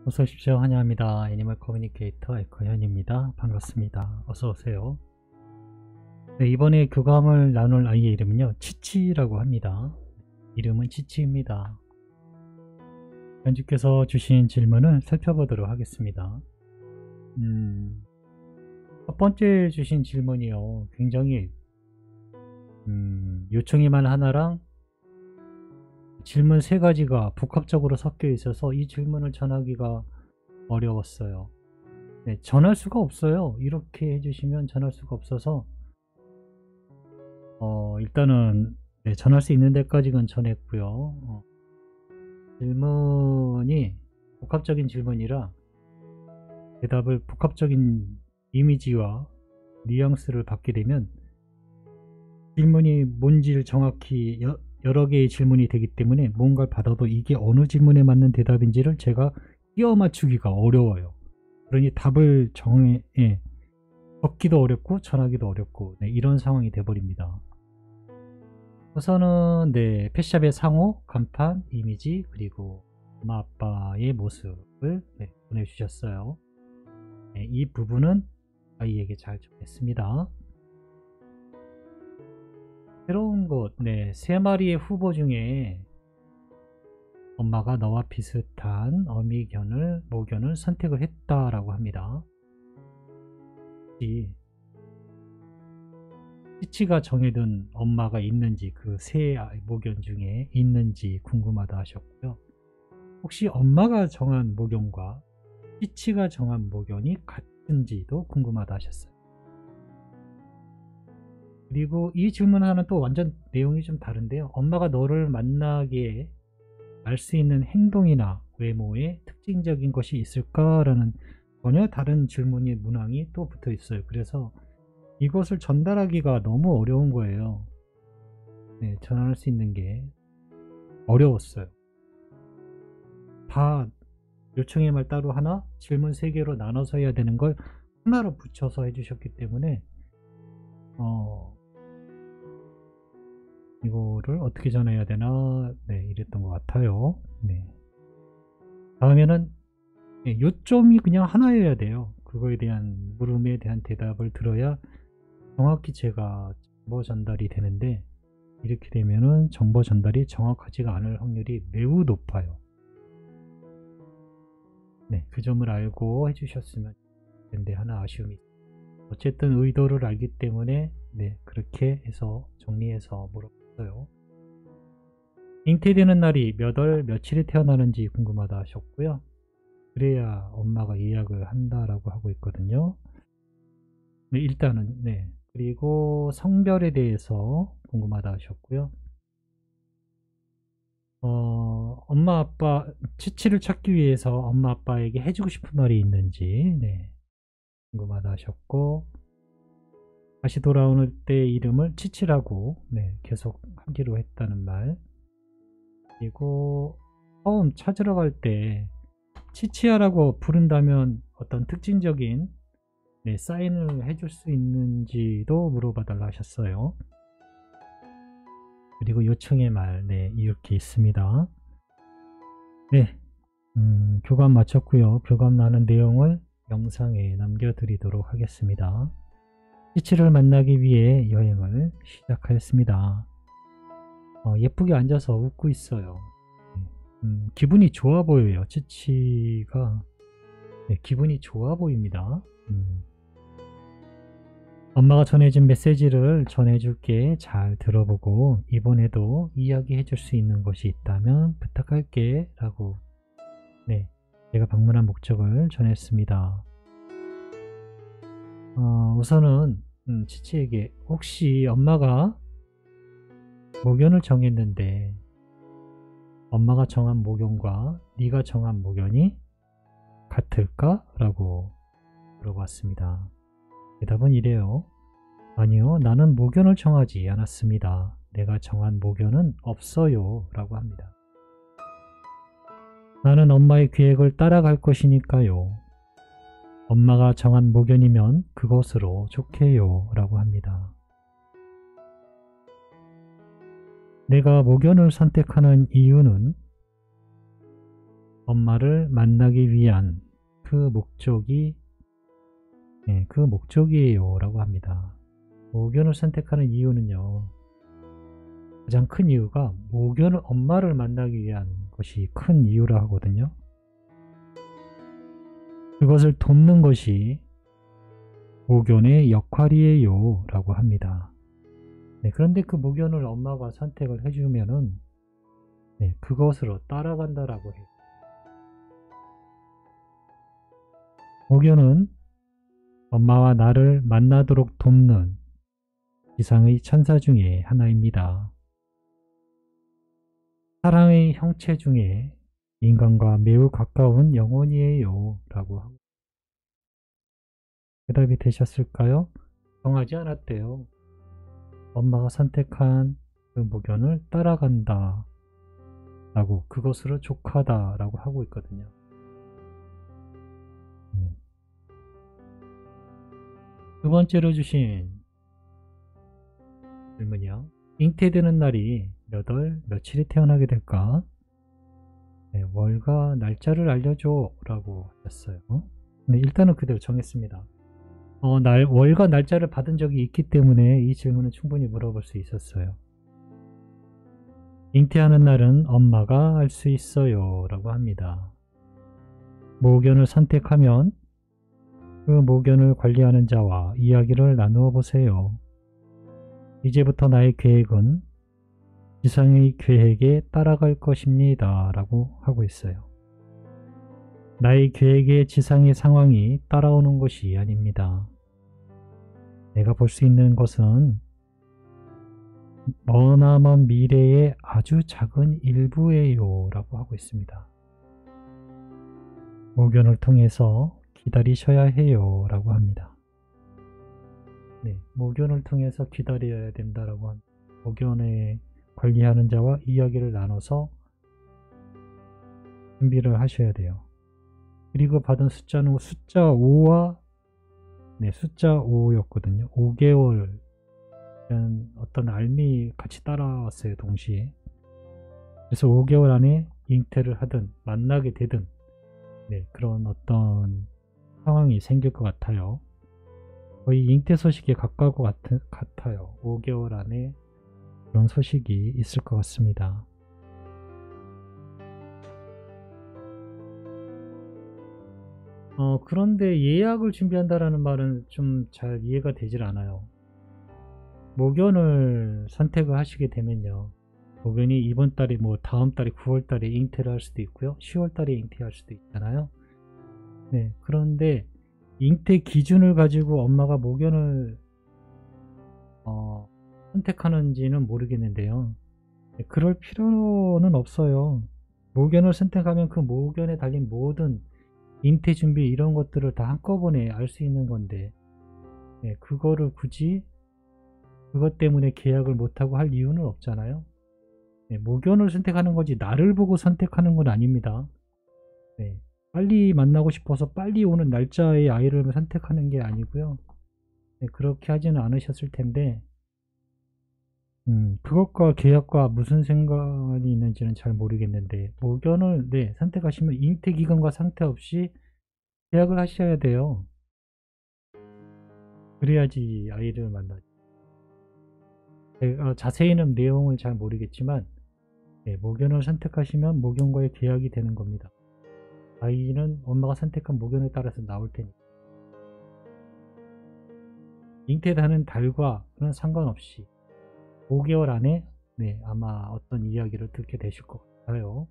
어서 오십시오. 환영합니다. 애니멀 커뮤니케이터 에코현입니다. 반갑습니다. 어서 오세요. 네, 이번에 교감을 나눌 아이의 이름은요, 치치라고 합니다. 이름은 치치입니다. 연주께서 주신 질문을 살펴보도록 하겠습니다. 첫 번째 주신 질문이요, 굉장히 요청의말 하나랑 질문 3가지가 복합적으로 섞여 있어서 이 질문을 전하기가 어려웠어요. 네, 전할 수가 없어요. 이렇게 해주시면 전할 수가 없어서 일단은 네, 전할 수 있는 데까지는 전했고요. 질문이 복합적인 질문이라 대답을 복합적인 이미지와 뉘앙스를 받게 되면 질문이 뭔지를 정확히 여러 개의 질문이 되기 때문에 뭔가를 받아도 이게 어느 질문에 맞는 대답인지를 제가 끼워 맞추기가 어려워요. 그러니 답을 적기도 어렵고 전하기도 어렵고 네, 이런 상황이 되어버립니다. 우선은 네, 펫샵의 상호, 간판, 이미지 그리고 엄마 아빠의 모습을 네, 보내주셨어요. 네, 이 부분은 아이에게 잘 전했습니다. 새로운 것, 네, 3마리의 후보 중에 엄마가 너와 비슷한 어미견을, 모견을 선택을 했다라고 합니다. 치치가 정해둔 엄마가 있는지, 그 3모견 중에 있는지 궁금하다 하셨고요. 혹시 엄마가 정한 모견과 치치가 정한 모견이 같은지도 궁금하다 하셨어요. 그리고 이 질문 하나는 또 완전 내용이 좀 다른데요. 엄마가 너를 만나게 알 수 있는 행동이나 외모에 특징적인 것이 있을까라는 전혀 다른 질문의 문항이 또 붙어 있어요. 그래서 이것을 전달하기가 너무 어려운 거예요. 네, 전할 수 있는 게 어려웠어요. 다 요청의 말 따로 하나, 질문 3개로 나눠서 해야 되는 걸 하나로 붙여서 해주셨기 때문에 이거를 어떻게 전해야 되나 네, 이랬던 것 같아요. 네. 다음에는 네, 요점이 그냥 하나여야 돼요. 그거에 대한 물음에 대한 대답을 들어야 정확히 제가 정보 전달이 되는데 이렇게 되면은 정보 전달이 정확하지가 않을 확률이 매우 높아요. 네, 그 점을 알고 해주셨으면 좋겠는데 하나 아쉬움이 있어요. 어쨌든 의도를 알기 때문에 네, 그렇게 해서 정리해서 물어봤어요. 잉태되는 날이 몇 월 며칠에 태어나는지 궁금하다 하셨고요. 그래야 엄마가 예약을 한다라고 하고 있거든요. 네, 일단은 네. 그리고 성별에 대해서 궁금하다 하셨고요. 엄마 아빠 치치를 찾기 위해서 엄마 아빠에게 해주고 싶은 말이 있는지 네, 궁금하다 하셨고, 다시 돌아오는 때 이름을 치치라고 네, 계속 하기로 했다는 말, 그리고 처음 찾으러 갈 때 치치야라고 부른다면 어떤 특징적인 네, 사인을 해줄 수 있는지도 물어봐 달라 하셨어요. 그리고 요청의 말 네, 이렇게 있습니다. 네, 교감 마쳤고요. 교감 나눈 내용을 영상에 남겨드리도록 하겠습니다. 치치를 만나기 위해 여행을 시작하였습니다. 예쁘게 앉아서 웃고 있어요. 기분이 좋아 보여요. 치치가 네, 기분이 좋아 보입니다. 엄마가 전해준 메시지를 전해줄게. 잘 들어보고 이번에도 이야기해 줄 수 있는 것이 있다면 부탁할게 라고 네, 제가 방문한 목적을 전했습니다. 우선은 치치에게 혹시 엄마가 모견을 정했는데 엄마가 정한 모견과 네가 정한 모견이 같을까? 라고 물어봤습니다. 대답은 이래요. 아니요, 나는 모견을 정하지 않았습니다. 내가 정한 모견은 없어요 라고 합니다. 나는 엄마의 계획을 따라갈 것이니까요. 엄마가 정한 모견이면 그것으로 좋게요 라고 합니다. 내가 모견을 선택하는 이유는 엄마를 만나기 위한 그 목적이 그 목적이에요 라고 합니다. 모견을 선택하는 이유는요, 가장 큰 이유가 모견을 엄마를 만나기 위한 것이 큰 이유라 하거든요. 그것을 돕는 것이 모견의 역할이에요 라고 합니다. 그런데 그 모견을 엄마가 선택을 해주면은 그것으로 따라간다라고 해요. 모견은 엄마와 나를 만나도록 돕는 지상의 천사 중에 하나입니다. 사랑의 형체 중에 인간과 매우 가까운 영혼이에요 라고 하고, 대답이 되셨을까요? 정하지 않았대요. 엄마가 선택한 그 모견을 따라간다 라고, 그것으로 족하다 라고 하고 있거든요. 두 번째로 주신 질문이요. 잉태되는 날이 몇 월, 며칠이 태어나게 될까? 월과 날짜를 알려줘 라고 하셨어요. 일단은 그대로 정했습니다. 월과 날짜를 받은 적이 있기 때문에 이 질문은 충분히 물어볼 수 있었어요. 잉태하는 날은 엄마가 알 수 있어요 라고 합니다. 모견을 선택하면 그 모견을 관리하는 자와 이야기를 나누어 보세요. 이제부터 나의 계획은 지상의 계획에 따라갈 것입니다 라고 하고 있어요. 나의 계획에 지상의 상황이 따라오는 것이 아닙니다. 내가 볼 수 있는 것은 머나먼 미래의 아주 작은 일부예요 라고 하고 있습니다. 모견을 통해서 기다리셔야 해요 라고 합니다. 모견을 통해서 기다려야 된다라고 합니다. 모견에 관리하는 자와 이야기를 나눠서 준비를 하셔야 돼요. 그리고 받은 숫자는 숫자 5와 숫자 5였거든요. 5개월 어떤 알미 같이 따라왔어요, 동시에. 그래서 5개월 안에 잉태를 하든 만나게 되든 그런 어떤 상황이 생길 것 같아요. 거의 잉태 소식에 가까울 것 같아요. 5개월 안에 그런 소식이 있을 것 같습니다. 그런데 예약을 준비한다라는 말은 좀 잘 이해가 되질 않아요. 모견을 선택을 하시게 되면요, 모견이 이번 달에 다음 달에 9월 달에 잉태를 할 수도 있고요, 10월 달에 잉태할 수도 있잖아요. 그런데 잉태 기준을 가지고 엄마가 모견을 선택하는지는 모르겠는데요, 그럴 필요는 없어요. 모견을 선택하면 그 모견에 달린 모든 잉태 준비 이런 것들을 다 한꺼번에 알 수 있는 건데, 그거를 굳이 그것 때문에 계약을 못하고 할 이유는 없잖아요. 모견을 선택하는 거지 나를 보고 선택하는 건 아닙니다. 빨리 만나고 싶어서 빨리 오는 날짜의 아이를 선택하는 게 아니고요. 그렇게 하지는 않으셨을 텐데, 그것과 계약과 무슨 상관이 있는지는 잘 모르겠는데, 모견을 선택하시면 잉태 기간과 상관없이 계약을 하셔야 돼요. 그래야지 아이를 만나죠. 자세히는 내용을 잘 모르겠지만 모견을 선택하시면 모견과의 계약이 되는 겁니다. 아이는 엄마가 선택한 모견에 따라서 나올 테니까. 잉태하는 달과는 상관없이 5개월 안에 아마 어떤 이야기를 듣게 되실 것 같아요.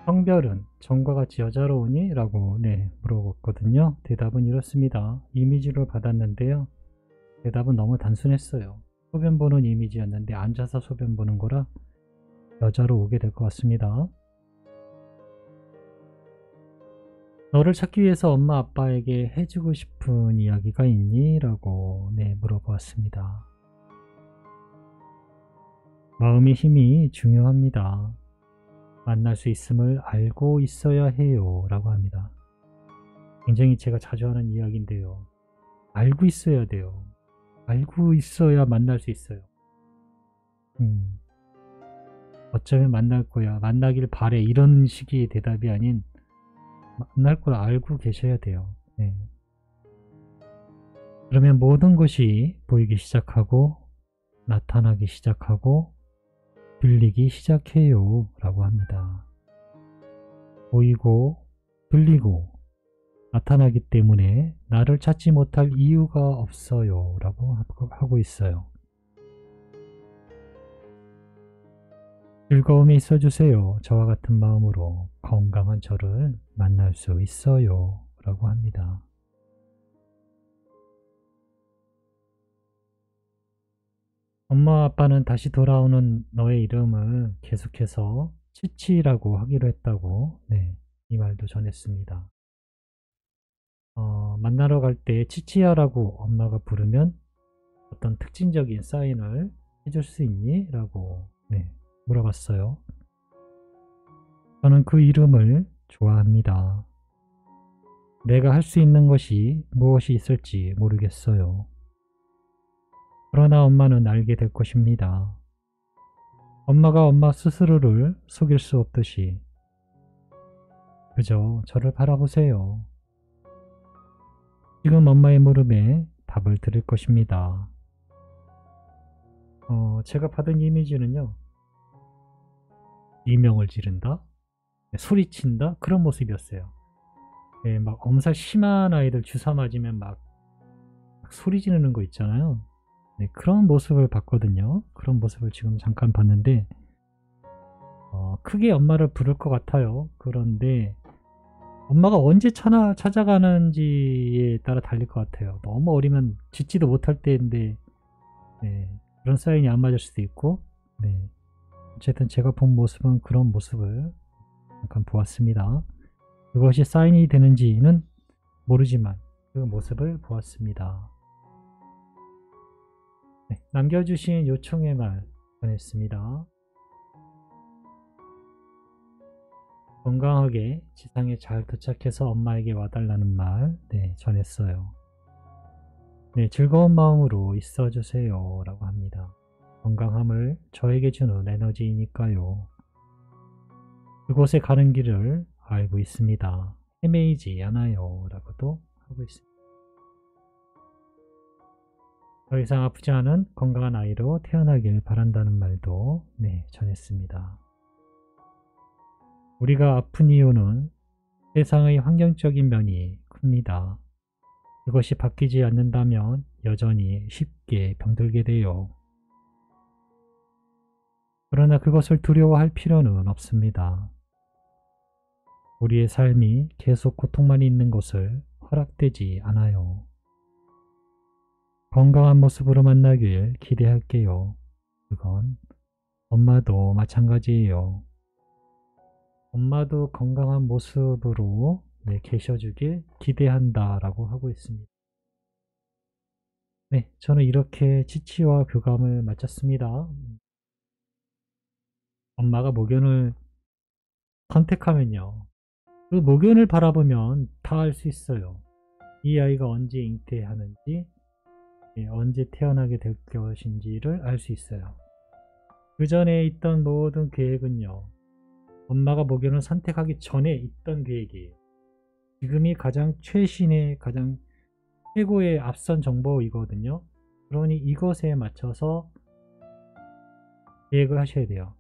성별은 전과 같이 여자로우니? 라고 물어봤거든요. 대답은 이렇습니다. 이미지를 받았는데요, 대답은 너무 단순했어요. 소변 보는 이미지였는데 앉아서 소변 보는 거라 여자로 오게 될 것 같습니다. 너를 찾기 위해서 엄마 아빠에게 해주고 싶은 이야기가 있니? 라고 물어보았습니다. 마음의 힘이 중요합니다. 만날 수 있음을 알고 있어야 해요 라고 합니다. 굉장히 제가 자주 하는 이야기인데요, 알고 있어야 돼요. 알고 있어야 만날 수 있어요. 어쩌면 만날 거야, 만나길 바래, 이런 식의 대답이 아닌 만날 걸 알고 계셔야 돼요. 네. 그러면 모든 것이 보이기 시작하고 나타나기 시작하고 들리기 시작해요 라고 합니다. 보이고 들리고 나타나기 때문에 나를 찾지 못할 이유가 없어요 라고 하고 있어요. 즐거움이 있어주세요. 저와 같은 마음으로 건강한 저를 만날 수 있어요 라고 합니다. 엄마 아빠는 다시 돌아오는 너의 이름을 계속해서 치치라고 하기로 했다고, 네, 이 말도 전했습니다. 만나러 갈 때 치치야라고 엄마가 부르면 어떤 특징적인 사인을 해줄 수 있니? 라고, 네, 물어봤어요. 저는 그 이름을 좋아합니다. 내가 할 수 있는 것이 무엇이 있을지 모르겠어요. 그러나 엄마는 알게 될 것입니다. 엄마가 엄마 스스로를 속일 수 없듯이 그저 저를 바라보세요. 지금 엄마의 물음에 답을 드릴 것입니다. 제가 받은 이미지는요, 이명을 지른다? 소리친다? 그런 모습이었어요. 네, 막 엄살 심한 아이들 주사 맞으면 막 소리 지르는 거 있잖아요. 네, 그런 모습을 봤거든요. 그런 모습을 지금 잠깐 봤는데 크게 엄마를 부를 것 같아요. 그런데 엄마가 언제 찾아가는지에 따라 달릴 것 같아요. 너무 어리면 짖지도 못할 때인데, 네, 그런 사인이 안 맞을 수도 있고, 네, 어쨌든 제가 본 모습은 그런 모습을 잠깐 보았습니다. 그것이 사인이 되는지는 모르지만 그 모습을 보았습니다. 네, 남겨주신 요청의 말 전했습니다. 건강하게 지상에 잘 도착해서 엄마에게 와달라는 말, 네, 전했어요. 네, 즐거운 마음으로 있어주세요 라고 합니다. 건강함을 저에게 주는 에너지이니까요. 그곳에 가는 길을 알고 있습니다. 헤매이지 않아요 라고도 하고 있습니다. 더 이상 아프지 않은 건강한 아이로 태어나길 바란다는 말도, 네, 전했습니다. 우리가 아픈 이유는 세상의 환경적인 면이 큽니다. 그것이 바뀌지 않는다면 여전히 쉽게 병들게 돼요. 그러나 그것을 두려워할 필요는 없습니다. 우리의 삶이 계속 고통만 있는 것을 허락되지 않아요. 건강한 모습으로 만나길 기대할게요. 그건 엄마도 마찬가지예요. 엄마도 건강한 모습으로, 네, 계셔주길 기대한다 라고 하고 있습니다. 네, 저는 이렇게 치치와 교감을 마쳤습니다. 엄마가 목연을 선택하면요, 그 목연을 바라보면 다 알 수 있어요. 이 아이가 언제 잉태하는지, 네, 언제 태어나게 될 것인지를 알 수 있어요. 그 전에 있던 모든 계획은요, 엄마가 목연을 선택하기 전에 있던 계획이에요. 지금이 가장 최신의, 가장 최고의 앞선 정보이거든요. 그러니 이것에 맞춰서 계획을 하셔야 돼요.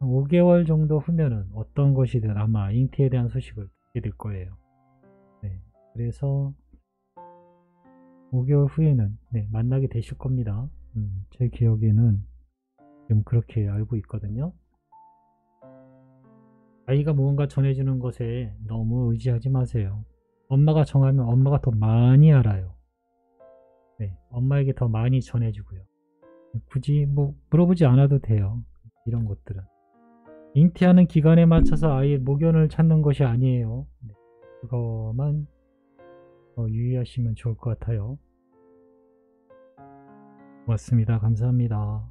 5개월 정도 후면은 어떤 것이든 아마 잉태에 대한 소식을 듣게 될 거예요. 네, 그래서 5개월 후에는, 네, 만나게 되실 겁니다. 제 기억에는 지금 그렇게 알고 있거든요. 아이가 무언가 전해주는 것에 너무 의지하지 마세요. 엄마가 정하면 엄마가 더 많이 알아요. 네, 엄마에게 더 많이 전해주고요. 굳이 뭐 물어보지 않아도 돼요. 이런 것들은 잉태하는 기간에 맞춰서 아이의 모견을 찾는 것이 아니에요. 네, 그거만 유의하시면 좋을 것 같아요. 고맙습니다. 감사합니다.